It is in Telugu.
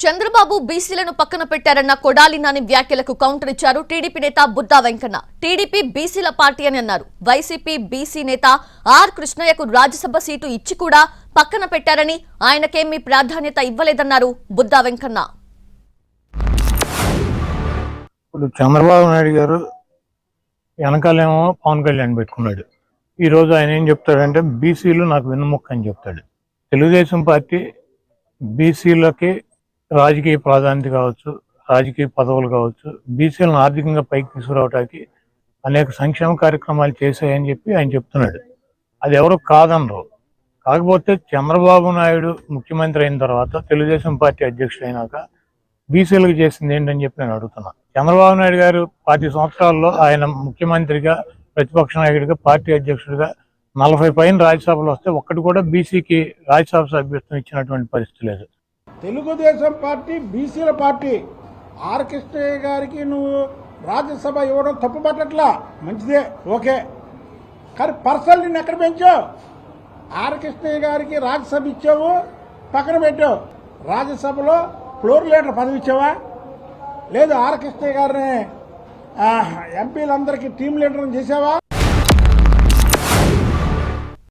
చంద్రబాబు బీసీలను పక్కన పెట్టారన్న కొడాలి నాని వ్యాఖ్యలకు కౌంటర్ ఇచ్చారు టీడీపీ నేత బుద్దా వెంకన్న. టీడీపీ బీసీల పార్టీ అని అన్నారు. వైసీపీ బీసీ నేత ఆర్ కృష్ణయ్యకు రాజ్యసభ సీటు ఇచ్చి కూడా పక్కన పెట్టారని, ఆయనకేమీ ప్రాధాన్యత ఇవ్వలేదన్నారు బుద్దా వెంకన్న. ఇప్పుడు చంద్రబాబు నాయుడు గారు వెనకాలేమో పవన్ కళ్యాణ్ పెట్టుకున్నాడు. ఈ రోజు ఆయన ఏం చెప్తాడంటే బీసీలు నాకు వెన్నుముక్క అని చెప్తాడు. తెలుగుదేశం పార్టీ బీసీలకి రాజకీయ ప్రాధాన్యత కావచ్చు, రాజకీయ పదవులు కావచ్చు, బీసీలను ఆర్థికంగా పైకి తీసుకురావడానికి అనేక సంక్షేమ కార్యక్రమాలు చేశాయని చెప్పి ఆయన చెప్తున్నాడు. అది ఎవరు కాదనరు. కాకపోతే చంద్రబాబు నాయుడు ముఖ్యమంత్రి అయిన తర్వాత, తెలుగుదేశం పార్టీ అధ్యక్షుడు అయినాక బీసీలకు చేసింది ఏంటని చెప్పి నేను అడుగుతున్నా. చంద్రబాబు నాయుడు గారు 10 సంవత్సరాల్లో ఆయన ముఖ్యమంత్రిగా, ప్రతిపక్ష నాయకుడిగా, పార్టీ అధ్యక్షుడిగా 40 పైన రాజ్యసభలు వస్తే ఒక్కటి కూడా బీసీకి రాజ్యసభ సభ్యత్వం ఇచ్చినటువంటి పరిస్థితి లేదు. తెలుగుదేశం పార్టీ బీసీల పార్టీ. ఆర్ కృష్ణయ్య గారికి నువ్వు రాజ్యసభ ఇవ్వడం తప్పు పట్టట్లా, మంచిదే, ఓకే. కానీ పర్సనల్ నిన్ను ఎక్కడ పెంచావు? ఆర్ కృష్ణయ్య గారికి రాజ్యసభ ఇచ్చావు, పక్కన పెట్టావు. రాజ్యసభలో ఫ్లోర్ లీడర్ పదవి ఇచ్చావా? లేదు, ఆర్ కృష్ణయ్య గారిని ఎంపీలందరికీ టీం లీడర్ని చేసావా?